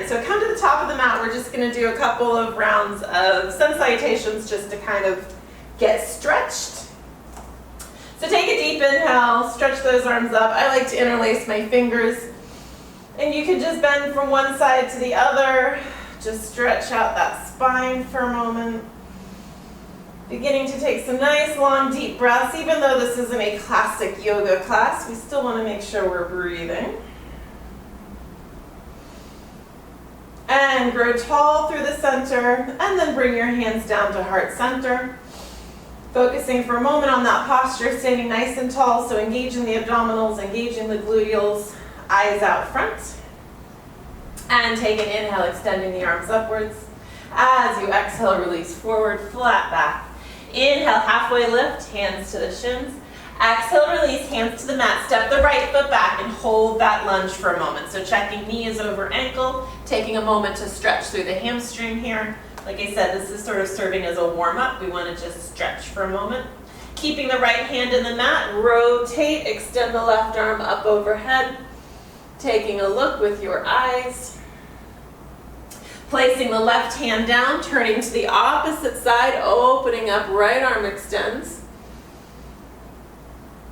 So come to the top of the mat. We're just going to do a couple of rounds of sun salutations just to kind of get stretched. So take a deep inhale, stretch those arms up. I like to interlace my fingers. And you can just bend from one side to the other. Just stretch out that spine for a moment. Beginning to take some nice long deep breaths. Even though this isn't a classic yoga class, we still want to make sure we're breathing. And grow tall through the center, and then bring your hands down to heart center. Focusing for a moment on that posture, standing nice and tall, so engaging the abdominals, engaging the gluteals, eyes out front. And take an inhale, extending the arms upwards. As you exhale, release forward, flat back. Inhale, halfway lift, hands to the shins. Exhale, release, hands to the mat. Step the right foot back and hold that lunge for a moment. So checking knees over ankle, taking a moment to stretch through the hamstring here. Like I said, this is sort of serving as a warm-up. We want to just stretch for a moment. Keeping the right hand in the mat, rotate, extend the left arm up overhead. Taking a look with your eyes. Placing the left hand down, turning to the opposite side, opening up, right arm extends.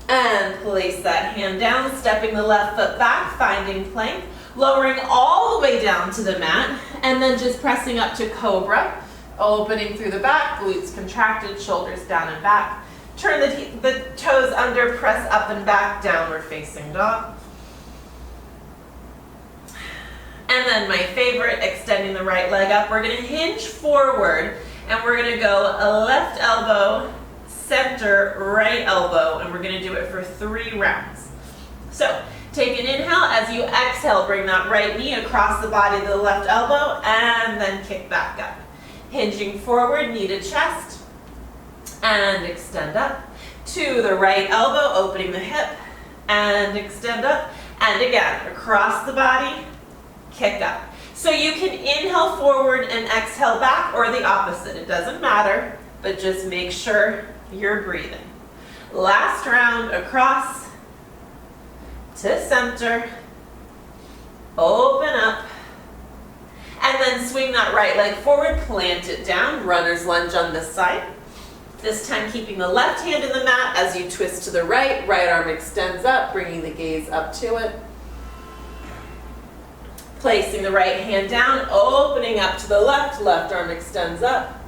And place that hand down, stepping the left foot back, finding plank, lowering all the way down to the mat, and then just pressing up to cobra, opening through the back, glutes contracted, shoulders down and back. Turn the toes under, press up and back, downward facing dog. And then my favorite, extending the right leg up. We're going to hinge forward, and we're going to go a left elbow, center, right elbow, and we're going to do it for 3 rounds. So take an inhale. As you exhale, bring that right knee across the body of the left elbow, and then kick back up. Hinging forward, knee to chest, and extend up. To the right elbow, opening the hip, and extend up. And again, across the body, kick up. So you can inhale forward and exhale back, or the opposite. It doesn't matter, but just make sure you're breathing. Last round, across to center, open up, and then swing that right leg forward, plant it down, runner's lunge on this side. This time keeping the left hand in the mat as you twist to the right, right arm extends up, bringing the gaze up to it. Placing the right hand down, opening up to the left, left arm extends up.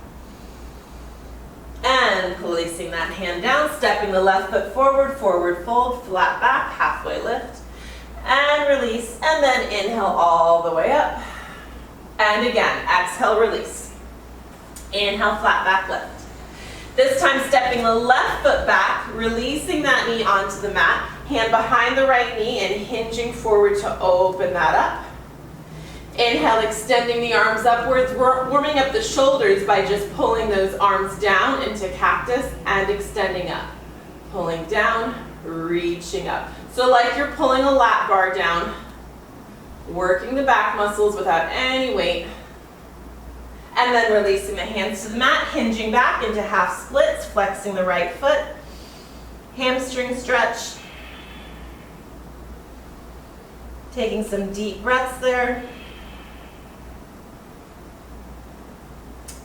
And placing that hand down, stepping the left foot forward, forward fold, flat back, halfway lift. And release, and then inhale all the way up. And again, exhale, release. Inhale, flat back lift. This time stepping the left foot back, releasing that knee onto the mat, hand behind the right knee and hinging forward to open that up. Inhale, extending the arms upwards, warming up the shoulders by just pulling those arms down into cactus and extending up. Pulling down, reaching up. So like you're pulling a lat bar down, working the back muscles without any weight. And then releasing the hands to the mat, hinging back into half splits, flexing the right foot. Hamstring stretch. Taking some deep breaths there.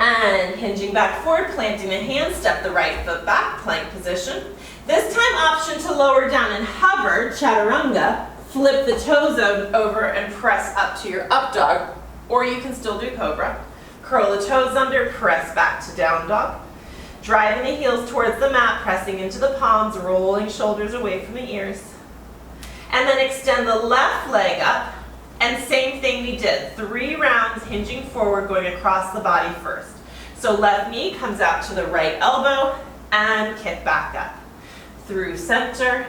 And hinging back forward, planting the hands, step the right foot back, plank position. This time option to lower down and hover, chaturanga. Flip the toes over and press up to your up dog, or you can still do cobra. Curl the toes under, press back to down dog. Driving the heels towards the mat, pressing into the palms, rolling shoulders away from the ears. And then extend the left leg up. And same thing we did, 3 rounds, hinging forward, going across the body first. So left knee comes out to the right elbow and kick back up. Through center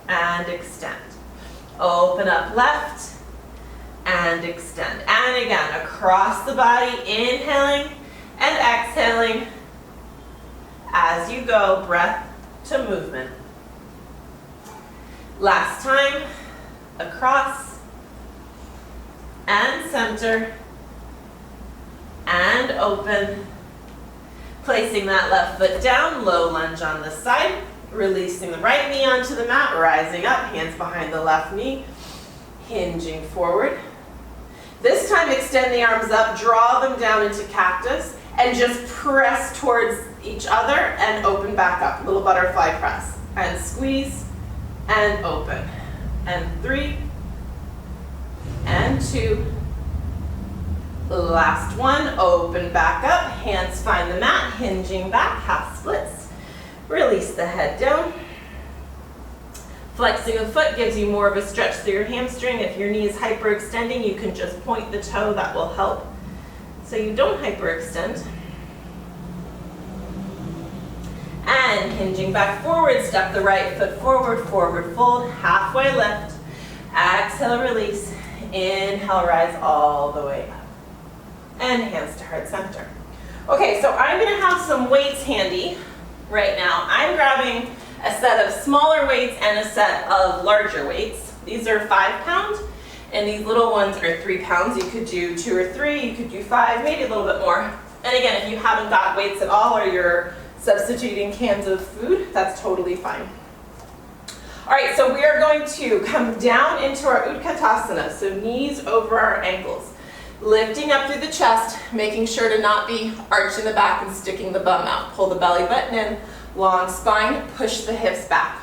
and extend. Open up left and extend. And again, across the body, inhaling and exhaling. As you go, breath to movement. Last time, across. And center, and open. Placing that left foot down, low lunge on the side. Releasing the right knee onto the mat, rising up, hands behind the left knee. Hinging forward. This time extend the arms up, draw them down into cactus, and just press towards each other and open back up. Little butterfly press. And squeeze and open. And 3 and 2. Last one, open back up, hands find the mat, hinging back, half splits. Release the head down. Flexing the foot gives you more of a stretch through your hamstring. If your knee is hyperextending, you can just point the toe, that will help. So you don't hyperextend. And hinging back forward, step the right foot forward, forward fold, halfway lift. Exhale, release. Inhale, rise all the way up. And hands to heart center. Okay, so I'm gonna have some weights handy right now. I'm grabbing a set of smaller weights and a set of larger weights. These are 5 pound, and these little ones are 3 pounds. You could do 2 or 3, you could do 5, maybe a little bit more. And again, if you haven't got weights at all or you're substituting cans of food, that's totally fine. All right, so we are going to come down into our Utkatasana, so knees over our ankles. Lifting up through the chest, making sure to not be arching the back and sticking the bum out. Pull the belly button in, long spine, push the hips back.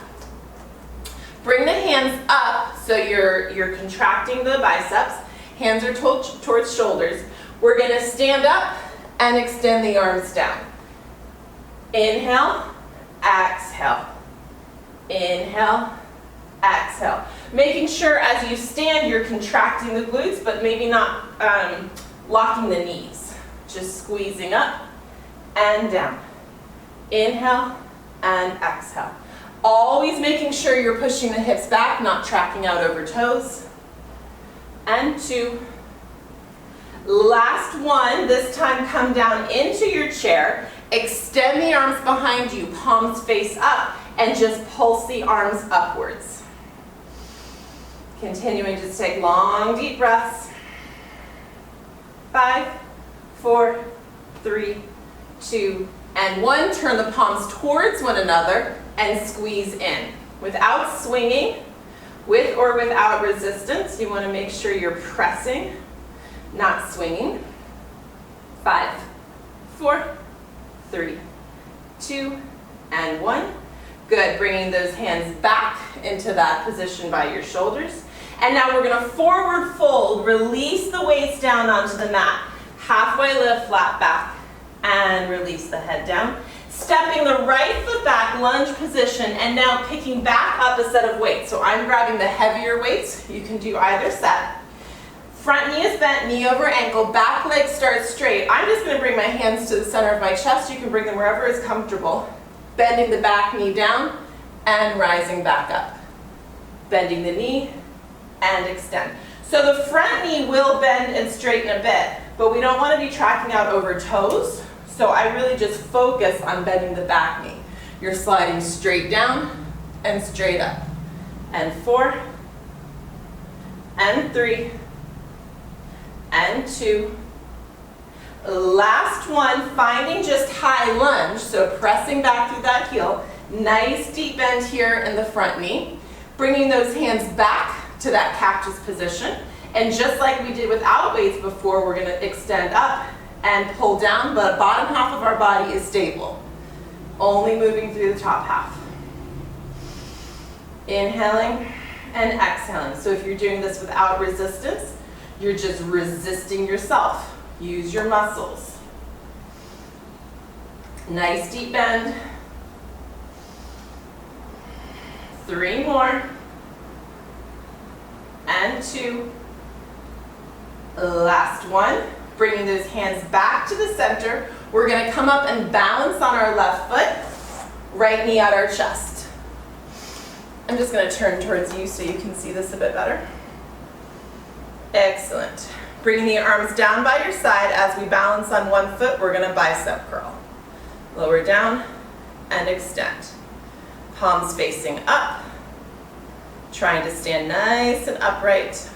Bring the hands up so you're contracting the biceps. Hands are towards shoulders. We're gonna stand up and extend the arms down. Inhale, exhale. Inhale, exhale. Making sure as you stand, you're contracting the glutes, but maybe not locking the knees. Just squeezing up and down. Inhale and exhale. Always making sure you're pushing the hips back, not tracking out over toes. And 2. Last one, this time come down into your chair. Extend the arms behind you, palms face up, and just pulse the arms upwards. Continuing to take long, deep breaths. 5, 4, 3, 2, and 1. Turn the palms towards one another and squeeze in. Without swinging, with or without resistance, you want to make sure you're pressing, not swinging. 5, 4, 3, 2, and 1. Good, bringing those hands back into that position by your shoulders. And now we're gonna forward fold, release the weights down onto the mat. Halfway lift, flat back, and release the head down. Stepping the right foot back, lunge position, and now picking back up a set of weights. So I'm grabbing the heavier weights. You can do either set. Front knee is bent, knee over ankle, back leg starts straight. I'm just gonna bring my hands to the center of my chest. You can bring them wherever is comfortable. Bending the back knee down and rising back up. Bending the knee and extend. So the front knee will bend and straighten a bit, but we don't want to be tracking out over toes. So I really just focus on bending the back knee. You're sliding straight down and straight up. And 4, and 3, and 2. Last one, finding just high lunge, so pressing back through that heel. Nice deep bend here in the front knee. Bringing those hands back to that cactus position. And just like we did without weights before, we're going to extend up and pull down. The bottom half of our body is stable. Only moving through the top half. Inhaling and exhaling. So if you're doing this without resistance, you're just resisting yourself. Use your muscles. Nice deep bend. 3 more. And 2. Last one. Bringing those hands back to the center. We're going to come up and balance on our left foot. Right knee at our chest. I'm just going to turn towards you so you can see this a bit better. Excellent. Bringing the arms down by your side as we balance on one foot, we're going to bicep curl. Lower down and extend. Palms facing up. Trying to stand nice and upright.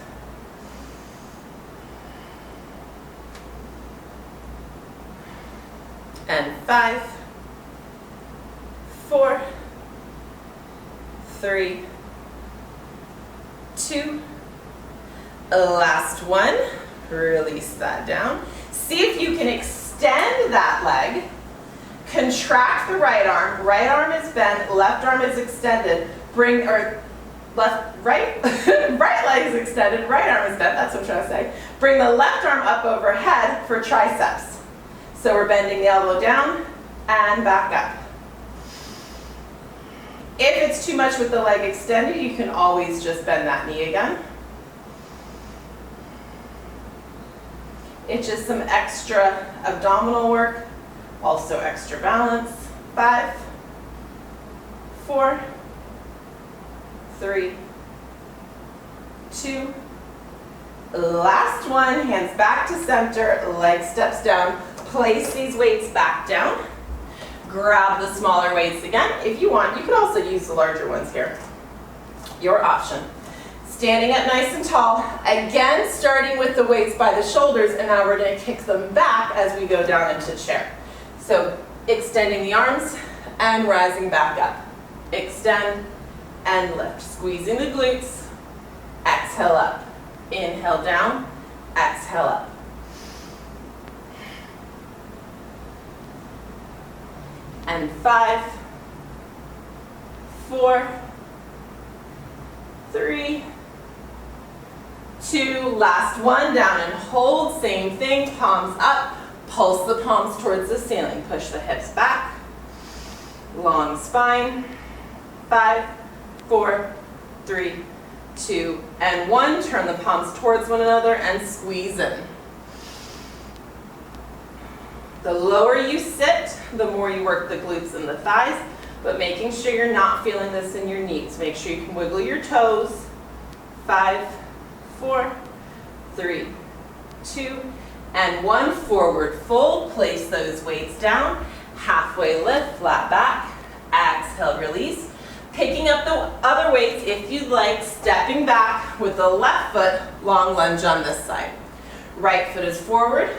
And 5, 4, 3, 2. Last one. Release that down. See if you can extend that leg. Contract the right arm is bent, left arm is extended. Right leg is extended, right arm is bent, that's what I'm trying to say. Bring the left arm up overhead for triceps. So we're bending the elbow down and back up. If it's too much with the leg extended, you can always just bend that knee again. It's just some extra abdominal work. Also extra balance. 5, 4, 3, 2. Last one, hands back to center, leg steps down. Place these weights back down. Grab the smaller weights again. If you want, you could also use the larger ones here. Your option. Standing up nice and tall. Again, starting with the weights by the shoulders, and now we're going to kick them back as we go down into chair. So extending the arms and rising back up. Extend and lift. Squeezing the glutes. Exhale up. Inhale down. Exhale up. And 5, 4, 3, 2, last one, down and hold, same thing, palms up. Pulse the palms towards the ceiling. Push the hips back. Long spine. 5, 4, 3, 2, and 1. Turn the palms towards one another and squeeze in. The lower you sit, the more you work the glutes and the thighs, but making sure you're not feeling this in your knees. Make sure you can wiggle your toes. 5, 4, 3, 2, and 1. Forward fold. Place those weights down. Halfway lift, flat back. Exhale, release. Picking up the other weights if you'd like. Stepping back with the left foot. Long lunge on this side. Right foot is forward.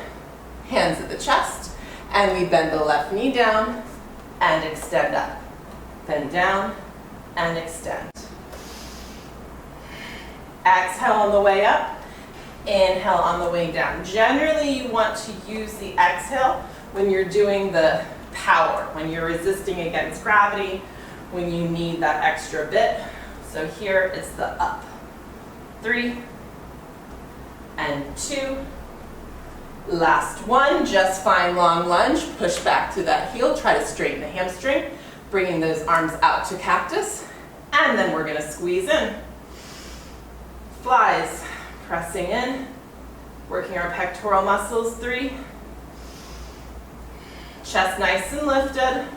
Hands at the chest. And we bend the left knee down and extend up. Bend down and extend. Exhale on the way up. Inhale on the way down. Generally, you want to use the exhale when you're doing the power, when you're resisting against gravity, when you need that extra bit. So here is the up. 3 and 2. Last one, just fine long lunge. Push back through that heel. Try to straighten the hamstring. Bringing those arms out to cactus. And then we're going to squeeze in. Flies. Pressing in. Working our pectoral muscles. 3. Chest nice and lifted.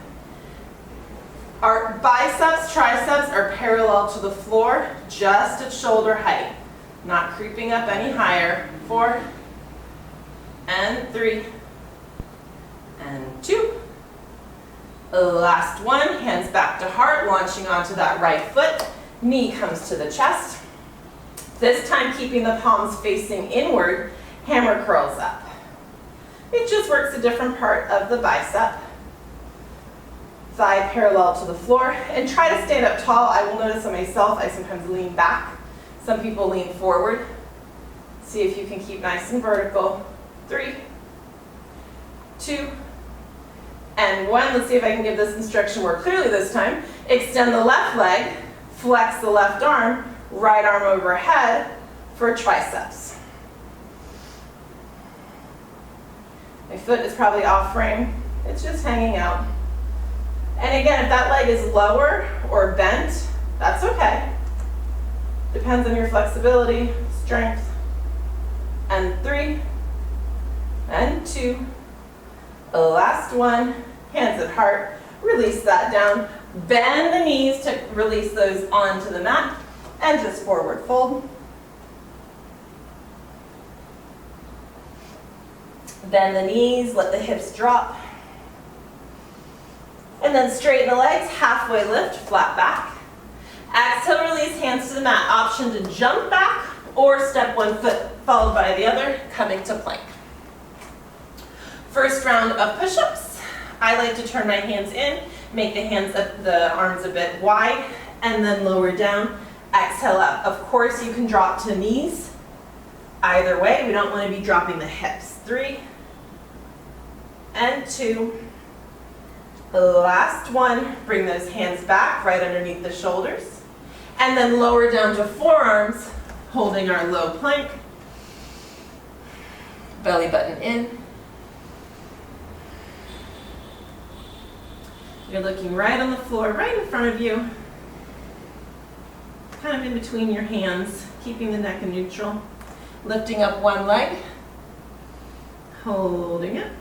Our biceps, triceps are parallel to the floor, just at shoulder height. Not creeping up any higher. 4. And 3, and 2. Last one, hands back to heart, launching onto that right foot. Knee comes to the chest. This time keeping the palms facing inward, hammer curls up. It just works a different part of the bicep. Thigh parallel to the floor, and try to stand up tall. I will notice on myself, I sometimes lean back. Some people lean forward. See if you can keep nice and vertical. 3, 2, and 1. Let's see if I can give this instruction more clearly this time. Extend the left leg, flex the left arm, right arm overhead for triceps. My foot is probably off frame. It's just hanging out. And again, if that leg is lower or bent, that's okay. Depends on your flexibility, strength. And 3, and 2, last one, hands at heart, release that down, bend the knees to release those onto the mat, and just forward fold. Bend the knees, let the hips drop, and then straighten the legs, halfway lift, flat back. Exhale, release, hands to the mat. Option to jump back or step one foot followed by the other, coming to plank. First round of push-ups. I like to turn my hands in, make the arms a bit wide, and then lower down. Exhale up. Of course, you can drop to knees Either way, we don't want to be dropping the hips. 3 and 2. The last one, bring those hands back right underneath the shoulders. And then lower down to forearms, holding our low plank. Belly button in. You're looking right on the floor, right in front of you. Kind of in between your hands, keeping the neck in neutral. Lifting up one leg, holding it.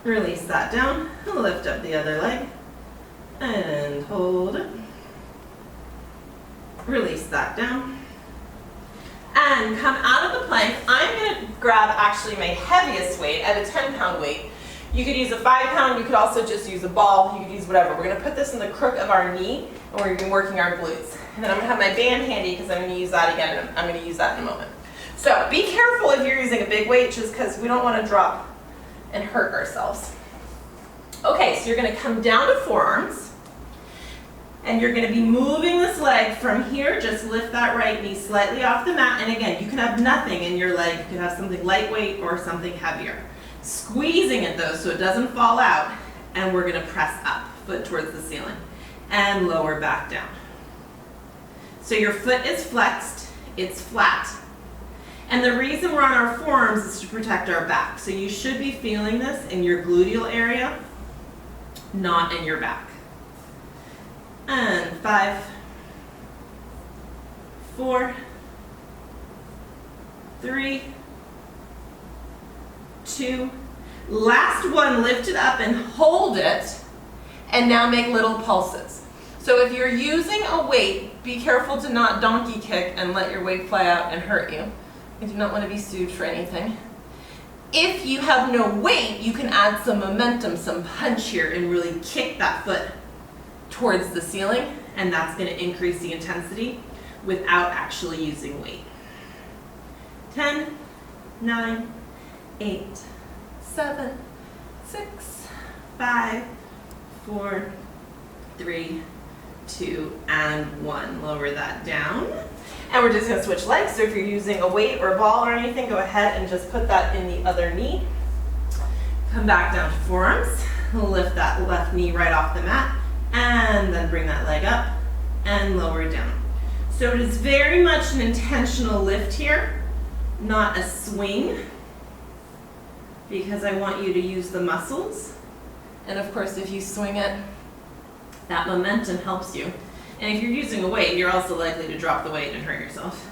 Release that down, lift up the other leg, and hold it. Release that down. And come out of the plank. I'm going to grab actually my heaviest weight at a 10-pound weight. You could use a 5-pound, you could also just use a ball, you could use whatever. We're going to put this in the crook of our knee, and we're going to be working our glutes. And then I'm going to have my band handy because I'm going to use that again, and I'm going to use that in a moment. So be careful if you're using a big weight, just because we don't want to drop and hurt ourselves. Okay, so you're going to come down to forearms, and you're going to be moving this leg from here. Just lift that right knee slightly off the mat, and again, you can have nothing in your leg. You can have something lightweight or something heavier. Squeezing it though so it doesn't fall out, and we're going to press up, foot towards the ceiling, and lower back down. So your foot is flexed, it's flat. And the reason we're on our forearms is to protect our back. So you should be feeling this in your gluteal area, not in your back. And 5, 4, 3, 2. Last one, lift it up and hold it, and now make little pulses. So if you're using a weight, be careful to not donkey kick and let your weight fly out and hurt you. You do not want to be sued for anything. If you have no weight, you can add some momentum, some punch here, and really kick that foot towards the ceiling, and that's going to increase the intensity without actually using weight. 10, 9, 8, 7, 6, 5, 4, 3, 2, and 1. Lower that down. And we're just going to switch legs. So if you're using a weight or a ball or anything, go ahead and just put that in the other knee. Come back down to forearms. Lift that left knee right off the mat. And then bring that leg up and lower it down. So it is very much an intentional lift here, not a swing, because I want you to use the muscles. And of course, if you swing it, that momentum helps you. And if you're using a weight, you're also likely to drop the weight and hurt yourself.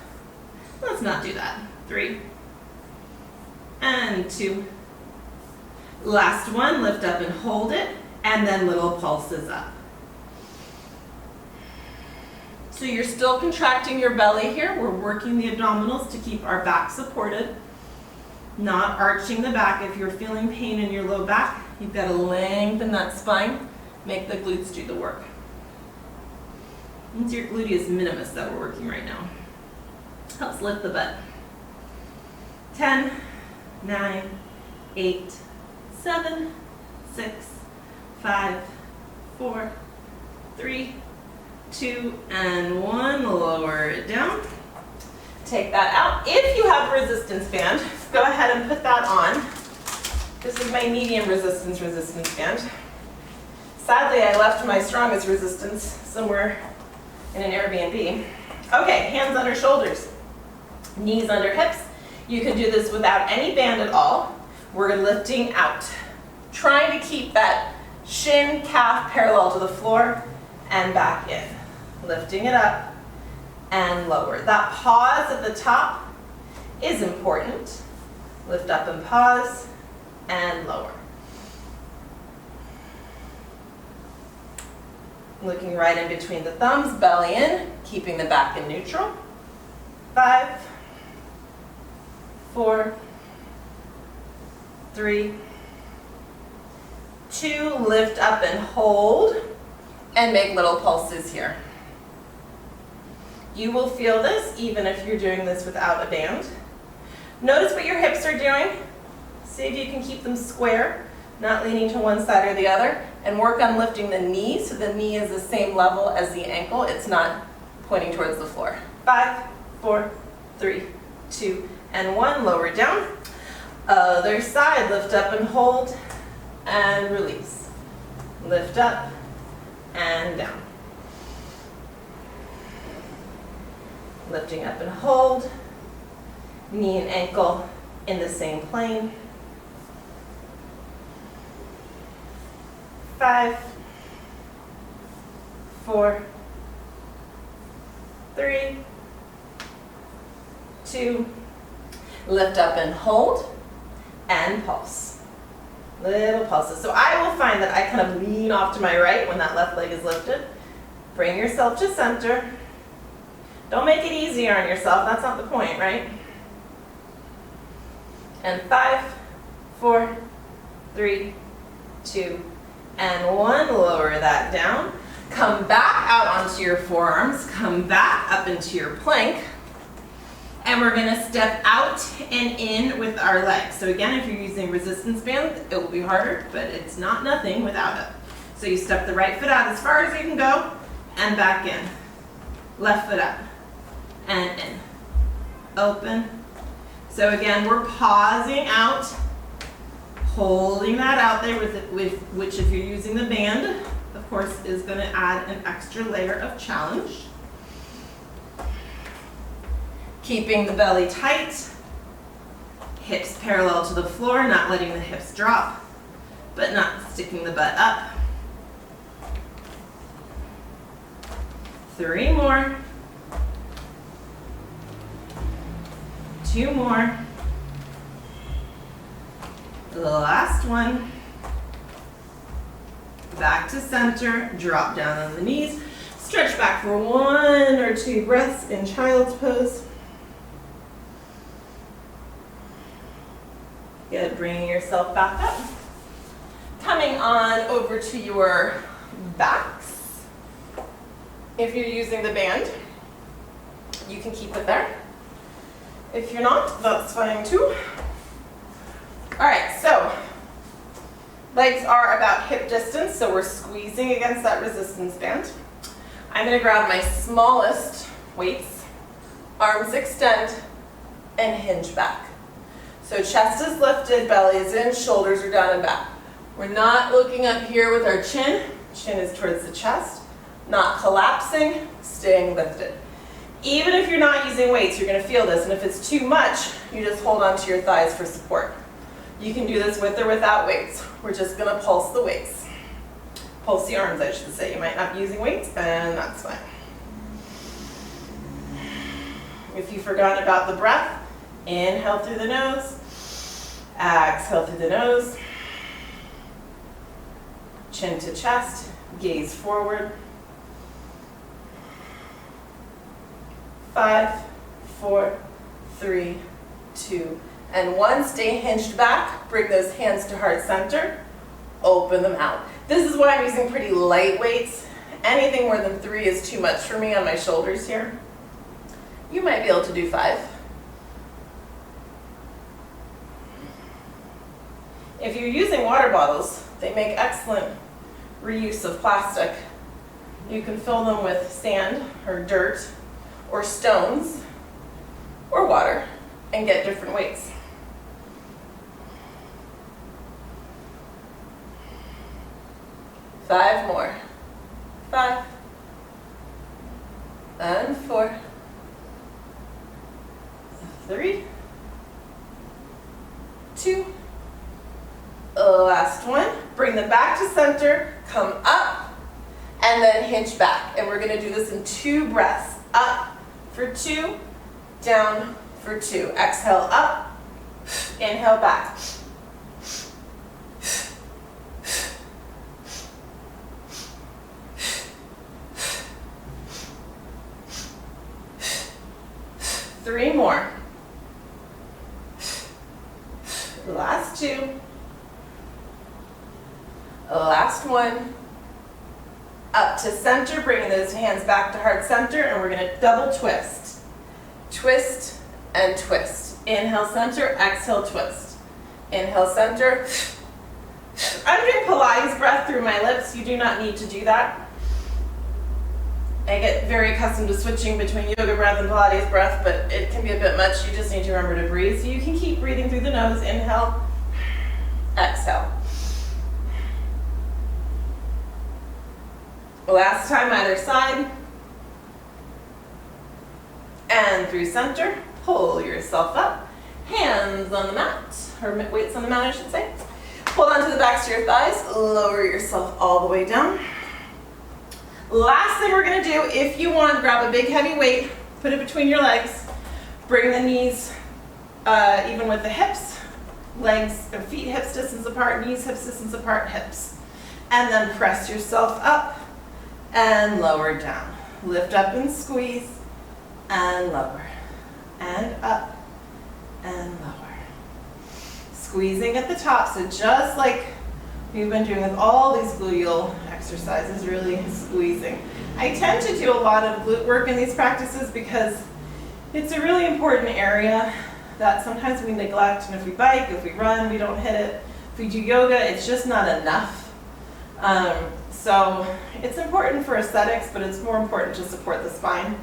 Let's not do that. 3 and 2. Last one, lift up and hold it, and then little pulses up. So you're still contracting your belly here. We're working the abdominals to keep our back supported, not arching the back. If you're feeling pain in your low back, you've got to lengthen that spine, make the glutes do the work. It's your gluteus minimus that we're working right now. Helps lift the butt. 10, 9, 8, 7, 6, 5, 4, 3, 2, and 1. Lower it down. Take that out. If you have a resistance band, go ahead and put that on. This is my medium resistance band. Sadly, I left my strongest resistance somewhere in an Airbnb. Okay, hands under shoulders, knees under hips. You can do this without any band at all. We're lifting out, trying to keep that shin, calf parallel to the floor and back in. Lifting it up and lower. That pause at the top is important. Lift up and pause and lower. Looking right in between the thumbs, belly in, keeping the back in neutral. 5, 4, 3, 2, lift up and hold, and make little pulses here. You will feel this even if you're doing this without a band. Notice what your hips are doing. See if you can keep them square, not leaning to one side or the other, and work on lifting the knee so the knee is the same level as the ankle. It's not pointing towards the floor. 5, 4, 3, 2, and 1. Lower down. Other side, lift up and hold, and release. Lift up and down. Lifting up and hold. Knee and ankle in the same plane. 5, 4, 3, 2, lift up and hold, and pulse. Little pulses. So I will find that I kind of lean off to my right when that left leg is lifted. Bring yourself to center. Don't make it easier on yourself. That's not the point, right? And 5, 4, 3, 2, and 1. Lower that down. Come back out onto your forearms. Come back up into your plank. And we're going to step out and in with our legs. So again, if you're using resistance bands, it will be harder, but it's not nothing without it. So you step the right foot out as far as you can go, and back in. Left foot up, and in. Open. So again, we're pausing out, holding that out there, with which if you're using the band, of course, is going to add an extra layer of challenge. Keeping the belly tight, hips parallel to the floor, not letting the hips drop, but not sticking the butt up. 3 more. 2 more. The last one. Back to center, drop down on the knees. Stretch back for 1 or 2 breaths in child's pose. Good, bringing yourself back up. Coming on over to your backs. If you're using the band, you can keep it there. If you're not, that's fine too. All right, so legs are about hip distance, so we're squeezing against that resistance band. I'm going to grab my smallest weights, arms extend, and hinge back. So chest is lifted, belly is in, shoulders are down and back. We're not looking up here with our chin. Chin is towards the chest. Not collapsing, staying lifted. Even if you're not using weights, you're going to feel this. And if it's too much, you just hold onto your thighs for support. You can do this with or without weights. We're just going to pulse the weights. Pulse the arms, I should say. You might not be using weights, and that's fine. If you've forgotten about the breath, inhale through the nose, exhale through the nose, chin to chest, gaze forward. 5, 4, 3, 2, and 1. Stay hinged back. Bring those hands to heart center. Open them out. This is why I'm using pretty light weights. Anything more than 3 is too much for me on my shoulders here. You might be able to do 5. If you're using water bottles, they make excellent reuse of plastic. You can fill them with sand or dirt or stones or water and get different weights. Five more. 5 and 4, 3, 2, last one. Bring them back to center, come up, and then hinge back. And we're going to do this in 2 breaths. Up for 2, down for 2. Exhale up, inhale back. Three more. Last 2. Last one. Up to center, bringing those hands back to heart center, and we're going to double twist. Twist and twist. Inhale center, exhale twist. Inhale center. I'm doing Pilates breath through my lips. You do not need to do that. I get very accustomed to switching between yoga breath and Pilates breath, but it can be a bit much. You just need to remember to breathe. So you can keep breathing through the nose. Inhale, exhale. Last time, either side. And through center, pull yourself up. Hands on the mat, or weights on the mat, I should say. Hold on to the backs of your thighs. Lower yourself all the way down. Last thing we're going to do, if you want, grab a big heavy weight, put it between your legs, bring the knees even with the hips, legs or feet hips distance apart, knees hips distance apart, hips. And then press yourself up and lower down. Lift up and squeeze and lower and up and lower. Squeezing at the top, so just like we've been doing with all these gluteal exercises, really squeezing. I tend to do a lot of glute work in these practices because it's a really important area that sometimes we neglect, and if we bike, if we run, we don't hit it. If we do yoga, it's just not enough. So it's important for aesthetics, but it's more important to support the spine.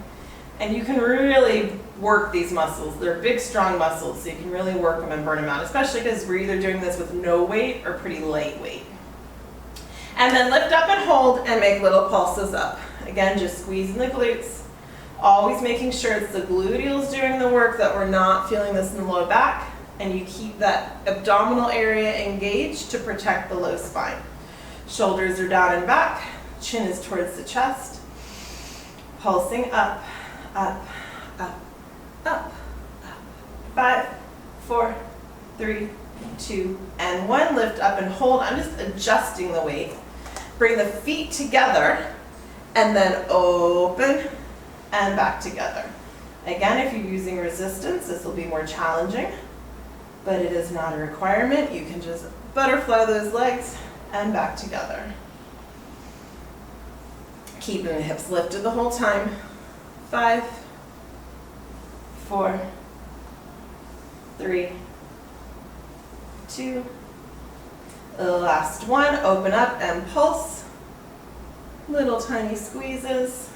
And you can really work these muscles. They're big, strong muscles, so you can really work them and burn them out, especially because we're either doing this with no weight or pretty light weight. And then lift up and hold and make little pulses up. Again, just squeezing the glutes. Always making sure it's the gluteals doing the work, that we're not feeling this in the low back, and you keep that abdominal area engaged to protect the low spine. Shoulders are down and back, chin is towards the chest. Pulsing up, up, up, up, up. 5, 4, 3, 2, and 1. Lift up and hold. I'm just adjusting the weight. Bring the feet together and then open and back together. Again, if you're using resistance, this will be more challenging, but it is not a requirement. You can just butterfly those legs and back together. Keeping the hips lifted the whole time. 5, 4, 3, 2. Last one. Open up and pulse. Little tiny squeezes.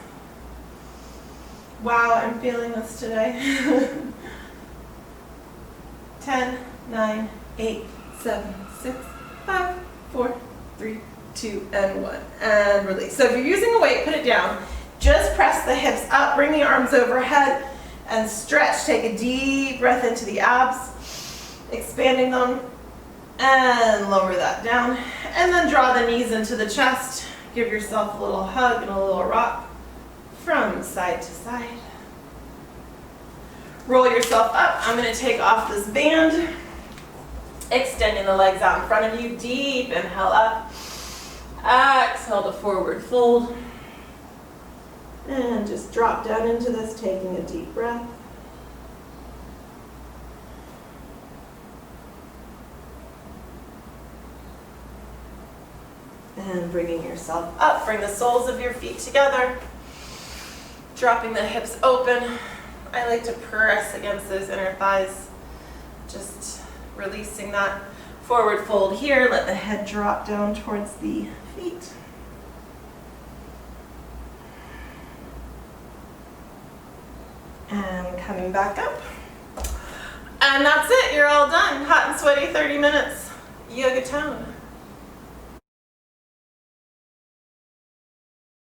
Wow, I'm feeling this today. 10, 9, 8, 7, 6, 5, 4, 3, 2, and 1. And release. So if you're using a weight, put it down. Just press the hips up, bring the arms overhead, and stretch. Take a deep breath into the abs, expanding them, and lower that down. And then draw the knees into the chest. Give yourself a little hug and a little rock from side to side. Roll yourself up. I'm going to take off this band, extending the legs out in front of you. Deep inhale up. Exhale to forward fold. And just drop down into this, taking a deep breath. And bringing yourself up. Bring the soles of your feet together. Dropping the hips open. I like to press against those inner thighs. Just releasing that forward fold here. Let the head drop down towards the feet. And coming back up. And that's it. You're all done. Hot and sweaty 30 minutes. Yogatōn.